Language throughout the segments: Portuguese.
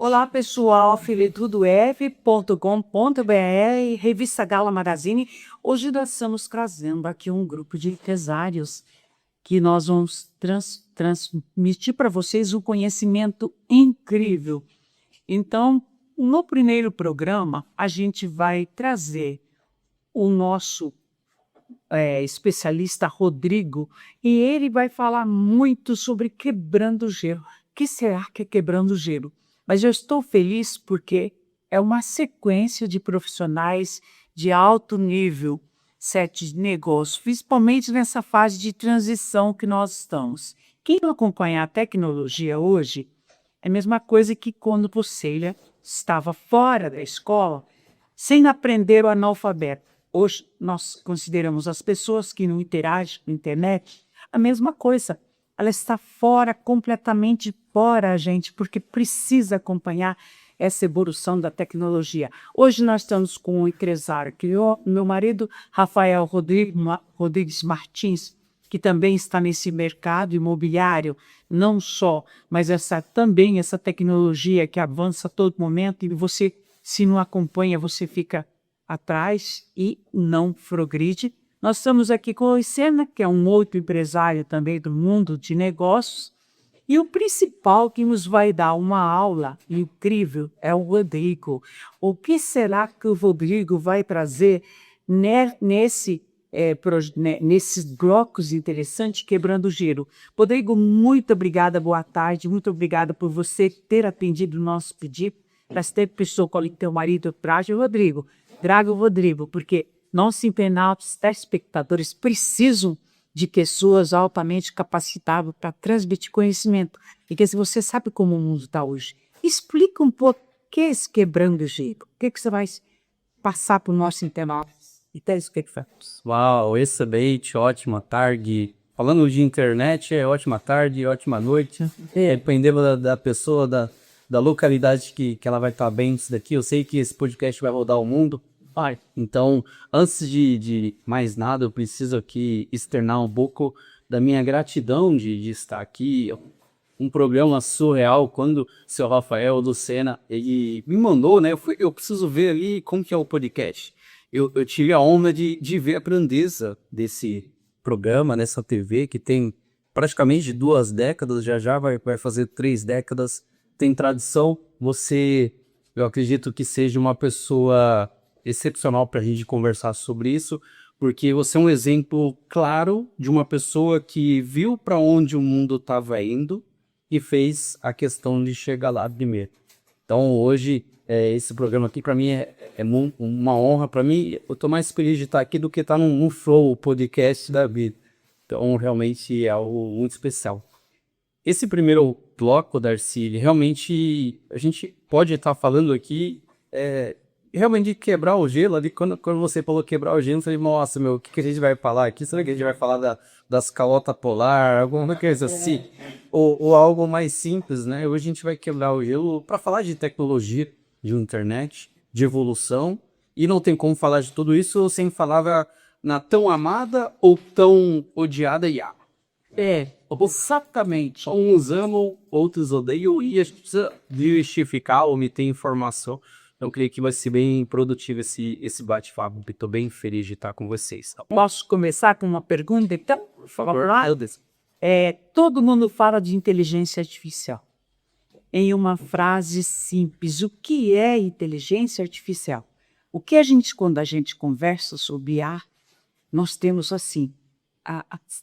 Olá, pessoal, filetudof.com.br, Revista Gala Magazine. Hoje nós estamos trazendo aqui um grupo de empresários que nós vamos transmitir para vocês um conhecimento incrível. Então, no primeiro programa, a gente vai trazer o nosso especialista Rodrigo, e ele vai falar muito sobre quebrando gelo. O que será que é quebrando gelo? Mas eu estou feliz porque é uma sequência de profissionais de alto nível, sete de negócio, principalmente nessa fase de transição que nós estamos. Quem não acompanha a tecnologia hoje é a mesma coisa que quando você estava fora da escola, sem aprender o analfabeto. Hoje, nós consideramos as pessoas que não interagem com a internet a mesma coisa. Ela está fora, completamente fora, gente, porque precisa acompanhar essa evolução da tecnologia. Hoje nós estamos com um empresário, que meu marido, Rafael Rodrigues Martins, que também está nesse mercado imobiliário, não só, mas também essa tecnologia que avança a todo momento, e você, se não acompanha, você fica atrás e não progride. Nós estamos aqui com o Lucena, que é um outro empresário também do mundo de negócios, e o principal que nos vai dar uma aula incrível é o Rodrigo. O que será que o Rodrigo vai trazer nesses blocos interessantes, quebrando o gelo? Rodrigo, muito obrigada, boa tarde, muito obrigada por você ter atendido o nosso pedido. Faz tempo que estou com o teu marido atrás, Rodrigo. Traga o Rodrigo, porque nossos internautas, telespectadores precisam de pessoas altamente capacitadas para transmitir conhecimento. E se você sabe como o mundo está hoje, explica um pouco o que é esse quebrando o gelo. O que você vai passar para o nosso internauta? E telespectadores. Uau, excelente, ótima tarde. Falando de internet, é ótima tarde, ótima noite. Dependendo da pessoa, da localidade que ela vai estar bem isso daqui. Eu sei que esse podcast vai rodar o mundo. Então, antes de mais nada, eu preciso aqui externar um pouco da minha gratidão de estar aqui. Um programa surreal, quando o seu Rafael Lucena, ele me mandou, né? Eu preciso ver ali como que é o podcast. Eu tive a honra de ver a grandeza desse programa, nessa TV, que tem praticamente 2 décadas, já vai fazer 3 décadas, tem tradição. Eu acredito que seja uma pessoa excepcional para a gente conversar sobre isso, porque você é um exemplo claro de uma pessoa que viu para onde o mundo estava indo e fez a questão de chegar lá primeiro. Então hoje, esse programa aqui para mim é uma honra. Para mim, eu estou mais feliz de estar aqui do que estar num Flow podcast da vida. Então realmente é algo muito especial. Esse primeiro bloco, Darcy, realmente a gente pode estar falando aqui realmente de quebrar o gelo. Ali, quando você falou quebrar o gelo, eu falei, nossa, meu, o que a gente vai falar aqui? Será que a gente vai falar das calotas polar, alguma coisa assim? Ou algo mais simples, né? Hoje a gente vai quebrar o gelo para falar de tecnologia, de internet, de evolução, e não tem como falar de tudo isso sem falar na tão amada ou tão odiada IA. Exatamente. Uns amam, outros odeiam, e a gente precisa justificar, omitir informação. Então, eu creio que vai ser bem produtivo esse bate-papo. Estou bem feliz de estar com vocês. Tá bom? Posso começar com uma pergunta, então? Por favor. Todo mundo fala de inteligência artificial. Em uma frase simples, o que é inteligência artificial? Quando a gente conversa sobre IA, nós temos assim,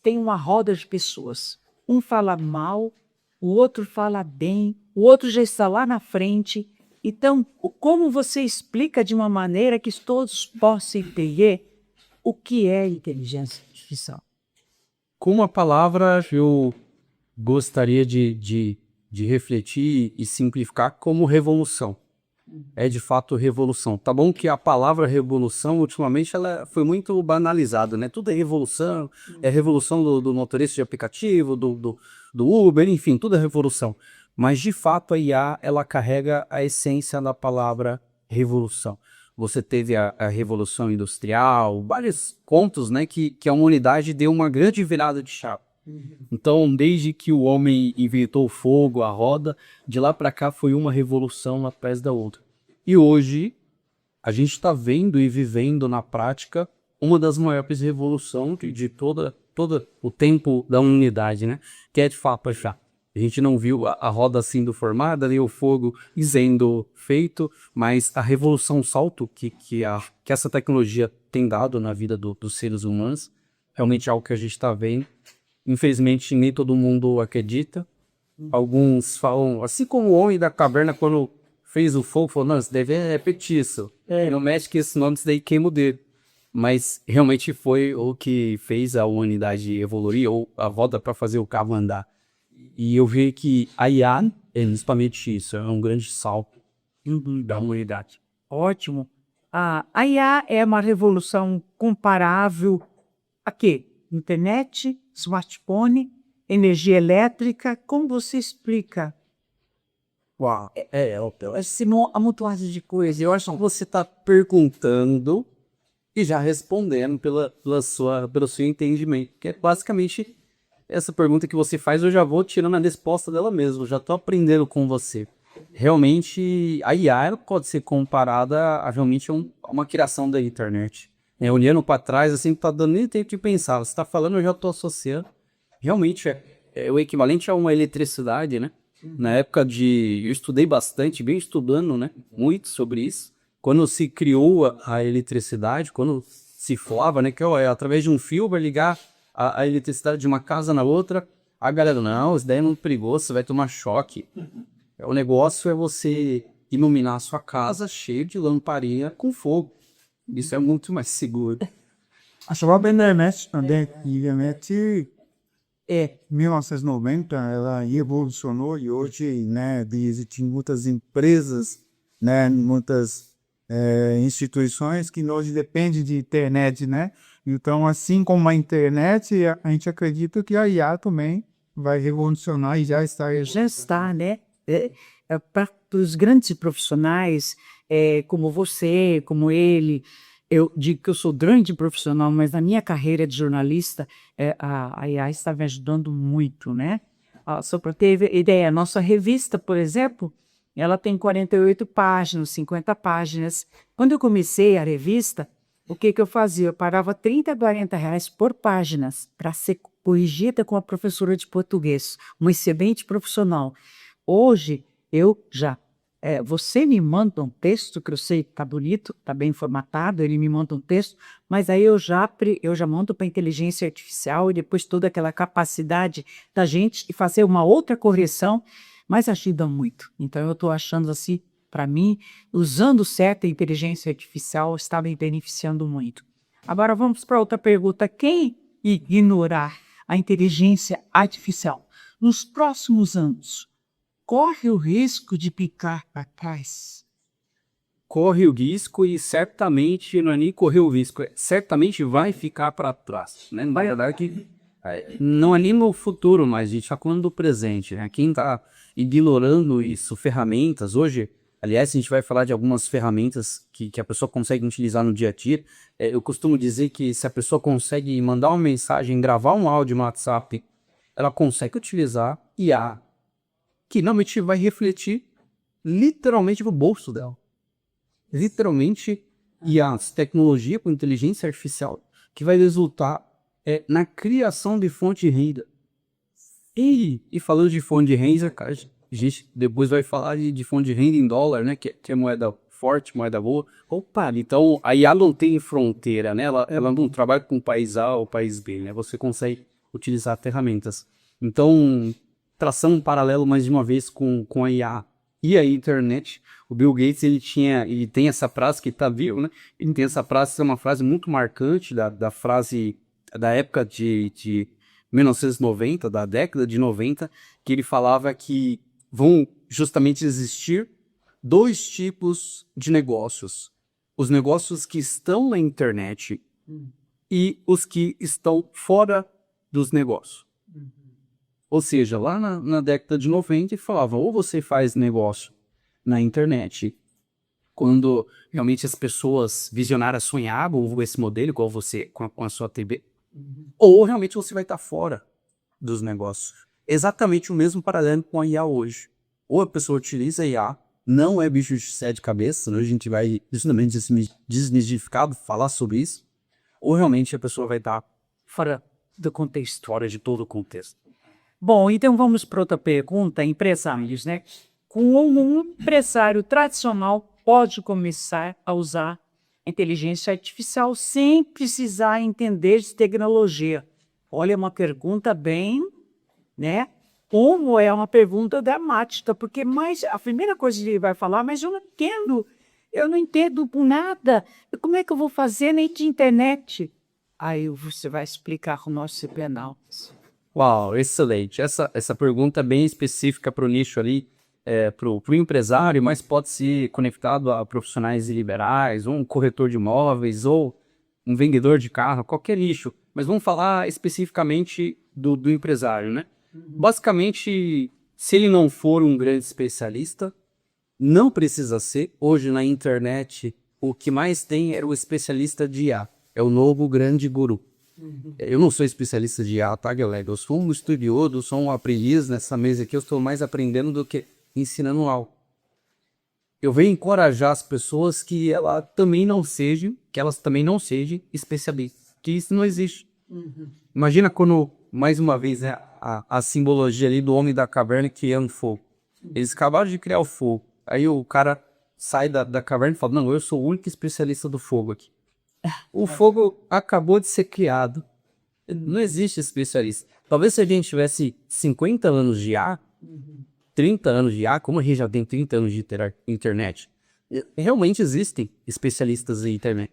tem uma roda de pessoas. Um fala mal, o outro fala bem, o outro já está lá na frente. Então, como você explica de uma maneira que todos possam entender o que é inteligência artificial? Com uma palavra, eu gostaria de refletir e simplificar como revolução. É de fato revolução. Tá bom que a palavra revolução, ultimamente, ela foi muito banalizada, né? Tudo é revolução do motorista de aplicativo, do Uber, enfim, tudo é revolução. Mas, de fato, a IA, ela carrega a essência da palavra revolução. Você teve a Revolução Industrial, vários pontos, né, que a humanidade deu uma grande virada de chave. Então, desde que o homem inventou o fogo, a roda, de lá para cá foi uma revolução atrás da outra. E hoje a gente está vendo e vivendo na prática uma das maiores revoluções de todo o tempo da humanidade, né? Que é de fato já. A gente não viu a roda sendo formada, nem o fogo sendo feito, mas a revolução, o salto que essa tecnologia tem dado na vida dos seres humanos, realmente é algo que a gente está vendo. Infelizmente, nem todo mundo acredita. Alguns falam, assim como o homem da caverna, quando fez o fogo, falou, não, isso deve é petiço. Não mexe que esse nome, isso daí queima o dedo. Mas realmente foi o que fez a humanidade evoluir, ou a roda para fazer o carro andar. E eu vi que a IA é justamente isso, é um grande salto da humanidade. Ótimo. A IA é uma revolução comparável a quê? Internet, smartphone, energia elétrica. Como você explica? Uau, essa amontoado de coisa. Eu acho que você está perguntando e já respondendo pelo seu entendimento. Que é basicamente essa pergunta que você faz, eu já vou tirando a resposta dela mesmo. Eu já estou aprendendo com você. Realmente, a IA ela pode ser comparada a realmente a uma criação da internet. Olhando para trás, assim, não tá dando nem tempo de pensar. Você está falando, eu já estou associando. Realmente é o equivalente a uma eletricidade, né? Na época eu estudei bastante, bem estudando, né? Muito sobre isso. Quando se criou a eletricidade, quando se falava, né? Que através de um fio vai ligar a eletricidade de uma casa na outra. A galera, não, isso daí é muito perigoso, você vai tomar choque. O negócio é você iluminar a sua casa cheio de lamparina com fogo. Isso é muito mais seguro. A própria internet também, a internet 1990, ela evolucionou e hoje, né, existem muitas empresas, né, muitas instituições que hoje dependem de internet, né? Então, assim como a internet, a gente acredita que a IA também vai revolucionar e já está. Já está, né? Para os grandes profissionais, como você, como ele, eu digo que eu sou grande profissional, mas na minha carreira de jornalista, a IA está me ajudando muito, né? Só para ter ideia, a nossa revista, por exemplo, ela tem 48 páginas, 50 páginas. Quando eu comecei a revista, o que eu fazia? Eu parava 30, 40 reais por páginas para ser corrigida com a professora de português, uma excelente profissional. Hoje, você me manda um texto que eu sei que está bonito, está bem formatado, ele me manda um texto, mas aí eu já mando para a inteligência artificial e depois toda aquela capacidade da gente de fazer uma outra correção, mas ajuda muito. Então eu estou achando assim, para mim, usando certa inteligência artificial está me beneficiando muito. Agora vamos para outra pergunta. Quem ignorar a inteligência artificial nos próximos anos corre o risco de ficar para trás? Corre o risco e certamente, não é nem correr o risco, certamente vai ficar para trás, né? Na verdade, não é nem no futuro, mas a gente está falando do presente, né? Quem está ignorando isso, ferramentas, hoje, aliás, a gente vai falar de algumas ferramentas que a pessoa consegue utilizar no dia a dia. Eu costumo dizer que se a pessoa consegue mandar uma mensagem, gravar um áudio no WhatsApp, ela consegue utilizar IA, que normalmente vai refletir literalmente no bolso dela. Literalmente, IA, tecnologia com inteligência artificial, que vai resultar na criação de fonte de renda. E falando de fonte de renda, cara, a gente depois vai falar de fonte de renda em dólar, né? Que é moeda forte, moeda boa. Opa, então a IA não tem fronteira, né? Ela não trabalha com o país A ou país B, né? Você consegue utilizar ferramentas. Então, traçando um paralelo mais de uma vez com a IA e a internet, o Bill Gates ele tem essa frase que tá vivo, né? Ele tem essa frase, é uma frase muito marcante da frase da época de 1990, da década de 90, que ele falava que vão justamente existir dois tipos de negócios: os negócios que estão na internet e os que estão fora dos negócios. Ou seja, lá na década de 90, ele falava, ou você faz negócio na internet, quando realmente as pessoas visionárias sonhavam com esse modelo, igual você com a sua TV, ou realmente você vai estar fora dos negócios. Exatamente o mesmo paralelo com a IA hoje. Ou a pessoa utiliza a IA, não é bicho de sete cabeças, né? A gente vai justamente desmistificado falar sobre isso, ou realmente a pessoa vai estar Fora do contexto, fora de todo o contexto. Bom, então vamos para outra pergunta, empresários, né? Como um empresário tradicional pode começar a usar inteligência artificial sem precisar entender de tecnologia? Olha, é uma pergunta bem, né? Como é uma pergunta dramática, porque a primeira coisa que ele vai falar, mas eu não entendo por nada, como é que eu vou fazer nem de internet? Aí você vai explicar o nosso penal. Uau, excelente. Essa pergunta é bem específica para o nicho ali, para o empresário, mas pode ser conectado a profissionais liberais, um corretor de imóveis ou um vendedor de carro, qualquer nicho. Mas vamos falar especificamente do empresário, né? Basicamente, se ele não for um grande especialista, não precisa ser. Hoje na internet, o que mais tem é o especialista de IA. É o novo grande guru. Eu não sou especialista de IA, tá, galera? Eu sou um estudioso, sou um aprendiz nessa mesa aqui. Eu estou mais aprendendo do que ensinando algo. Eu venho encorajar as pessoas que elas também não sejam especialistas. Que isso não existe. Imagina quando, mais uma vez, né, a simbologia ali do homem da caverna criando fogo. Eles acabaram de criar o fogo. Aí o cara sai da caverna e fala, não, eu sou o único especialista do fogo aqui. O fogo acabou de ser criado. Não existe especialista. Talvez se a gente tivesse 50 anos de IA, 30 anos de IA, como a gente já tem 30 anos de internet, realmente existem especialistas em internet.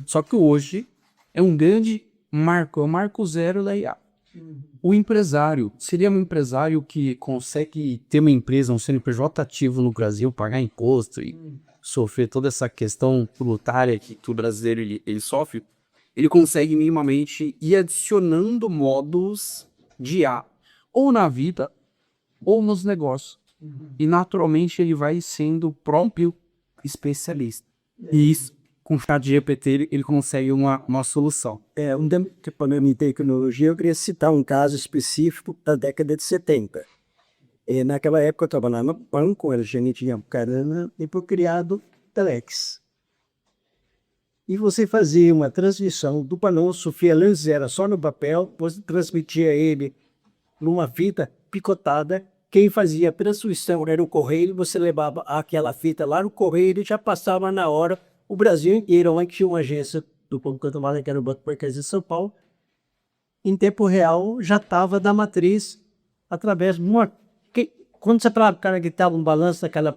Só que hoje é um grande marco, é o marco zero da IA. O empresário, seria um empresário que consegue ter uma empresa, um CNPJ ativo no Brasil, pagar imposto e sofrer toda essa questão tributária que o brasileiro ele sofre, ele consegue minimamente ir adicionando módulos de IA, ou na vida, ou nos negócios. E naturalmente ele vai sendo o próprio especialista. E isso, com o ChatGPT, ele consegue uma solução. Um departamento de tecnologia, eu queria citar um caso específico da década de 70. Naquela época eu trabalhava no banco, era gerente de Apucarana, e foi criado Telex. E você fazia uma transmissão do anúncio, antes era só no papel, você transmitia ele numa fita picotada. Quem fazia a transmissão era o correio, você levava aquela fita lá no correio, ele já passava na hora. O Brasil inteiro, onde tinha uma agência do Banco Cantonal, que era o Banco Mercantil de São Paulo, em tempo real já estava da matriz através de uma... Quando você falava que o cara gritava um balanço daquela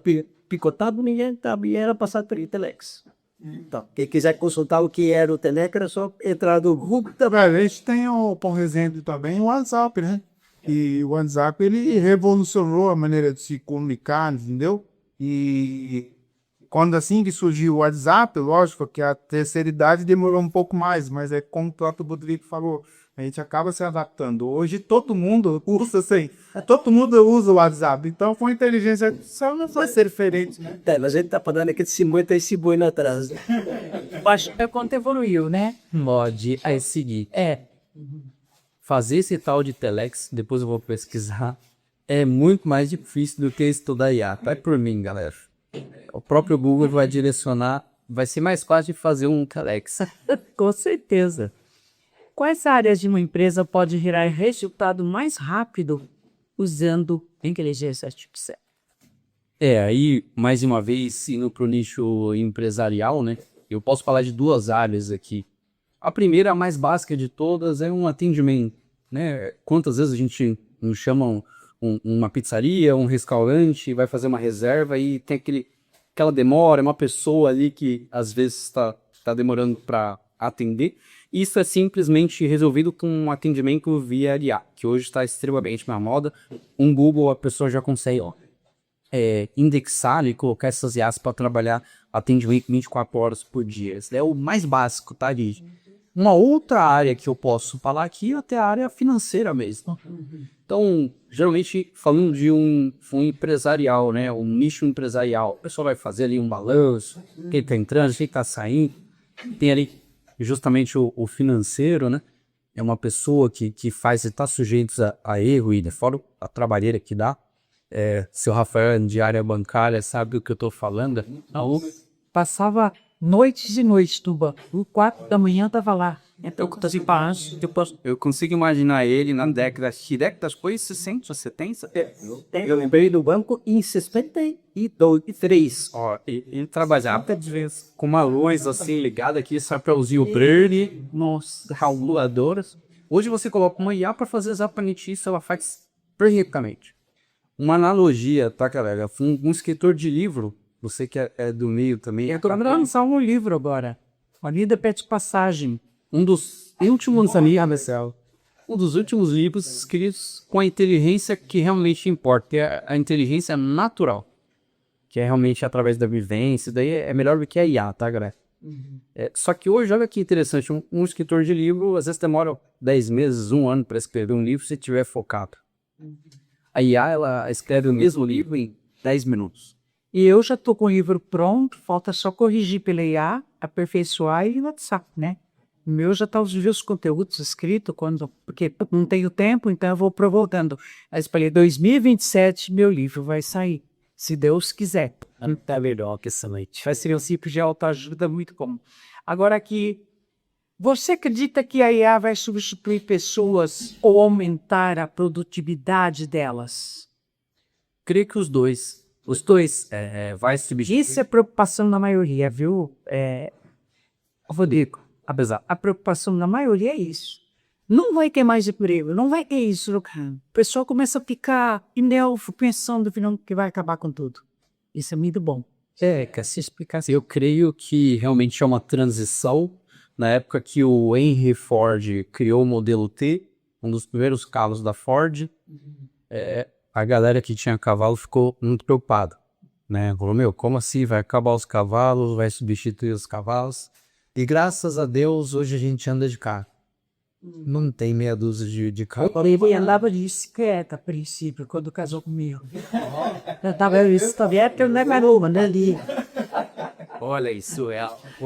picotada, ninguém sabia, era passado pelo Telex. Então, quem quiser consultar o que era o Telex, era só entrar no Google. A gente tem, por exemplo, também o WhatsApp, né? E o WhatsApp, ele revolucionou a maneira de se comunicar, entendeu? E quando assim que surgiu o WhatsApp, lógico que a terceira idade demorou um pouco mais, mas é como o próprio Rodrigo falou, a gente acaba se adaptando. Hoje todo mundo usa o WhatsApp, então com a inteligência artificial não vai ser diferente, né? Mas a gente tá falando aqui de 50 e esse boi na atrás. Mas é quanto evoluiu, né? Mod a seguir. Fazer esse tal de Telex, depois eu vou pesquisar, é muito mais difícil do que estudar IA. Vai por mim, galera. O próprio Google vai direcionar, vai ser mais fácil de fazer um Telex. Com certeza. Quais áreas de uma empresa pode gerar resultado mais rápido usando inteligência artificial? Aí, mais uma vez, indo para o nicho empresarial, né? Eu posso falar de duas áreas aqui. A primeira, a mais básica de todas, é um atendimento, né? Quantas vezes a gente nos chama uma pizzaria, um restaurante, vai fazer uma reserva e tem aquela demora, uma pessoa ali que às vezes está demorando para atender. Isso é simplesmente resolvido com um atendimento via IA, que hoje está extremamente na moda. Um Google, a pessoa já consegue indexar e colocar essas IAs para trabalhar atendimento 24 horas por dia. Isso é o mais básico, tá, gente? Uma outra área que eu posso falar aqui é até a área financeira mesmo. Então, geralmente, falando de um empresarial, né? Um nicho empresarial, o pessoal vai fazer ali um balanço, quem está entrando, quem está saindo. Tem ali justamente o financeiro, né? é uma pessoa que faz, está sujeito a erro e fora a trabalheira que dá. Seu Rafael, de área bancária, sabe o que eu estou falando? Então, Passava noites e noites, Tuba. 4 da manhã tava lá. Então, eu consigo imaginar ele na década, que décadas foi? 60, 70? Eu lembrei do banco em 63. Ó, ele trabalhava às vezes com uma luz assim ligada aqui só para usar o Burn, nossa, calculadoras. Hoje você coloca uma IA para fazer exatamente isso, ela faz perfeitamente. Uma analogia, tá, galera? Um escritor de livro, você que é do meio também. eu tô lançar um livro agora. A Lida Pede Passagem. Um dos últimos ali, Marcelo, um dos últimos livros escritos com a inteligência que realmente importa, que é a inteligência natural, que é realmente através da vivência. Daí é melhor do que a IA, tá, galera? Só que hoje, olha que interessante, um escritor de livro às vezes demora 10 meses, 1 ano para escrever um livro se estiver focado. A IA, ela escreve o mesmo livro em 10 minutos. E eu já tô com o livro pronto, falta só corrigir pela IA, aperfeiçoar e lançar, né? O meu já tá os conteúdos escritos, porque não tenho tempo, então eu vou voltando. Aí falei, 2027 meu livro vai sair, se Deus quiser. Tá melhor que excelente. Vai ser um ciclo de autoajuda muito bom. Agora aqui, você acredita que a IA vai substituir pessoas ou aumentar a produtividade delas? Creio que os dois. Os dois vai substituir. Isso é preocupação da maioria, viu, Rodrigo? Apesar. A preocupação da maioria é isso. Não vai ter mais emprego, não vai ter isso, Lucas. O pessoal começa a ficar inelfo pensando que vai acabar com tudo. Isso é muito bom. Que se explicar. Eu creio que realmente é uma transição. Na época que o Henry Ford criou o modelo T, um dos primeiros carros da Ford, a galera que tinha cavalo ficou muito preocupada, né? Falou, meu, como assim? Vai acabar os cavalos, vai substituir os cavalos? E graças a Deus, hoje a gente anda de carro. Não tem meia dúzia de carro. Ele andava de bicicleta, a princípio, quando casou comigo. Eu tava bicicleta, eu não era uma, né, ali. Olha isso,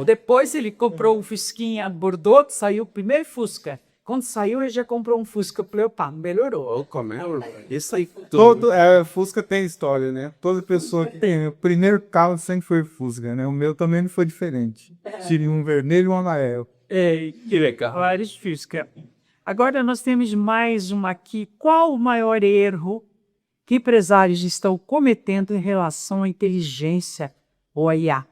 Depois ele comprou um Fusquinha Bordeaux, saiu o primeiro Fusca. Quando saiu, ele já comprou um Fusca. Eu falei, opa, melhorou. Isso aí. Fusca tem história, né? Toda pessoa que tem. O primeiro carro sempre foi Fusca, né? O meu também não foi diferente. Tive um vermelho e um amarelo. Que legal. Vários Fusca. Agora nós temos mais uma aqui. Qual o maior erro que empresários estão cometendo em relação à inteligência ou à IA?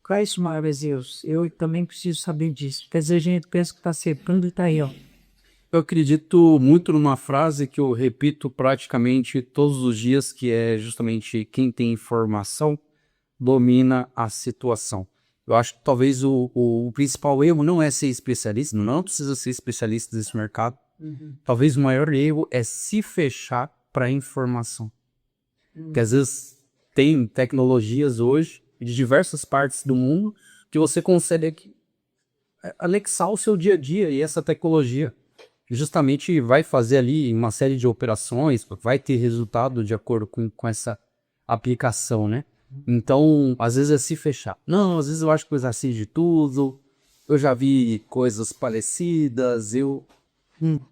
Quais os maiores erros? Eu também preciso saber disso. Quer dizer, a gente pensa que está acertando e está aí, ó. Eu acredito muito numa frase que eu repito praticamente todos os dias, que é justamente quem tem informação domina a situação. Eu acho que talvez o principal erro não é ser especialista, não precisa ser especialista desse mercado. Talvez o maior erro é se fechar para a informação. Porque às vezes tem tecnologias hoje de diversas partes do mundo que você consegue anexar o seu dia a dia, e essa tecnologia justamente vai fazer ali uma série de operações, vai ter resultado de acordo com essa aplicação, né? Então, às vezes é se fechar. Não, às vezes eu acho que eu já sei de tudo, eu já vi coisas parecidas, eu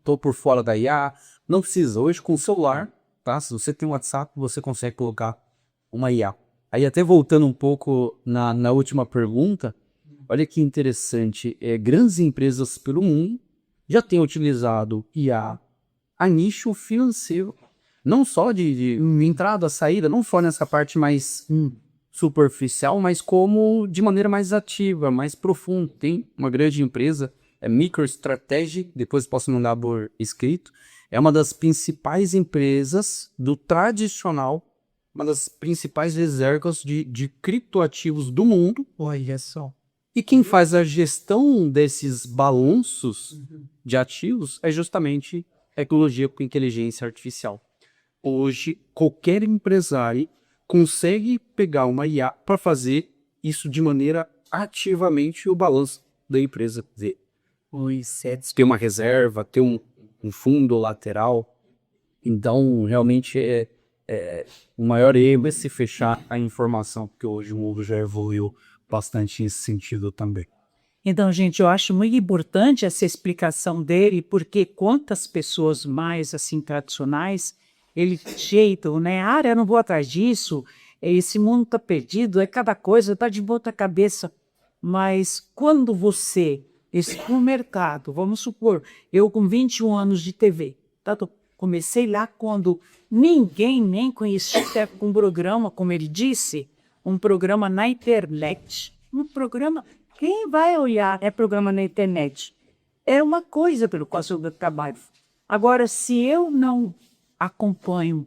tô por fora da IA. Não precisa. Hoje com o celular, tá? Se você tem um WhatsApp, você consegue colocar uma IA. Aí até voltando um pouco na última pergunta, olha que interessante, grandes empresas pelo mundo já têm utilizado IA a nicho financeiro, não só de entrada, saída, não só nessa parte mais superficial, mas como de maneira mais ativa, mais profunda. Tem uma grande empresa, MicroStrategy, depois posso mandar por escrito, é uma das principais empresas do tradicional, uma das principais reservas de criptoativos do mundo. Olha só. E quem faz a gestão desses balanços de ativos é justamente a tecnologia com inteligência artificial. Hoje, qualquer empresário consegue pegar uma IA para fazer isso de maneira ativamente o balanço da empresa. Quer dizer, ter uma reserva, ter um fundo lateral. Então, realmente, o maior erro é se fechar a informação, porque hoje o mundo já evoluiu bastante nesse sentido também. Então, gente, eu acho muito importante essa explicação dele, porque quantas pessoas mais, assim, tradicionais, eles jeitam, né? Ah, eu não vou atrás disso, esse mundo tá perdido, é cada coisa, tá de ponta cabeça. Mas quando você, no mercado, vamos supor, eu com 21 anos de TV, tá? Comecei lá quando ninguém nem conhecia um programa, como ele disse, um programa na internet, um programa. Quem vai olhar programa na internet? É uma coisa pelo qual eu trabalho. Agora, se eu não acompanho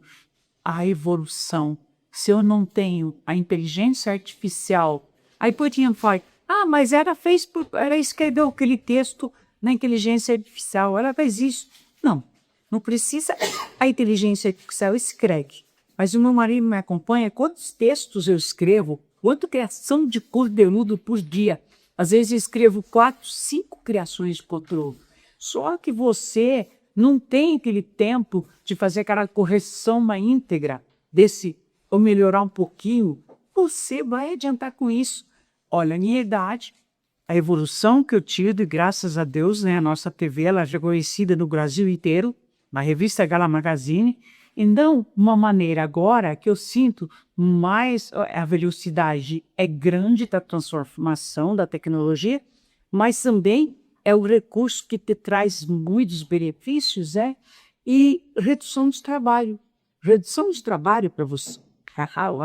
a evolução, se eu não tenho a inteligência artificial, aí podia falar, mas ela escreveu aquele texto na inteligência artificial, ela fez isso. Não, não precisa. A inteligência artificial escreve. Mas o meu marido me acompanha, quantos textos eu escrevo, quanta criação de conteúdo por dia. Às vezes eu escrevo 4, 5 criações de conteúdo. Só que você não tem aquele tempo de fazer aquela correção na íntegra ou melhorar um pouquinho. Você vai adiantar com isso. Olha, a minha idade, a evolução que eu tive, graças a Deus, né, a nossa TV ela é reconhecida no Brasil inteiro, na revista Gala Magazine. Então, uma maneira agora que eu sinto mais a velocidade é grande da transformação da tecnologia, mas também é o recurso que te traz muitos benefícios, e redução de trabalho. Redução de trabalho para você.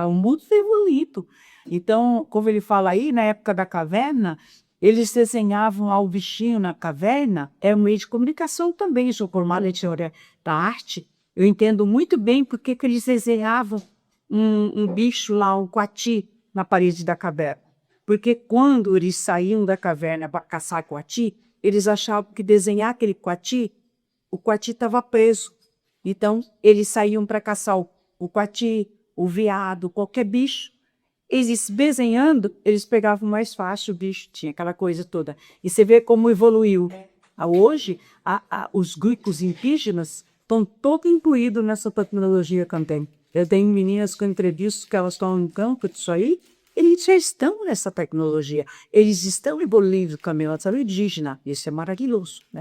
O mundo está evoluído. Então, como ele fala aí, na época da caverna, eles desenhavam lá o bichinho na caverna, é um meio de comunicação também, sou formada em teoria da arte. Eu entendo muito bem porque que eles desenhavam um bicho lá, um coati, na parede da caverna. Porque quando eles saíam da caverna para caçar coati, eles achavam que desenhar aquele coati, o coati estava preso. Então, eles saíam para caçar o coati, o veado, qualquer bicho. Eles desenhando, eles pegavam mais fácil o bicho, tinha aquela coisa toda. E você vê como evoluiu. Hoje, os grupos indígenas estão todos incluídos nessa tecnologia que eu tenho. Eu tenho meninas que eu entrevisto que elas estão no campo disso aí, eles já estão nessa tecnologia. Eles estão evoluindo o caminho indígena. Isso é maravilhoso, né?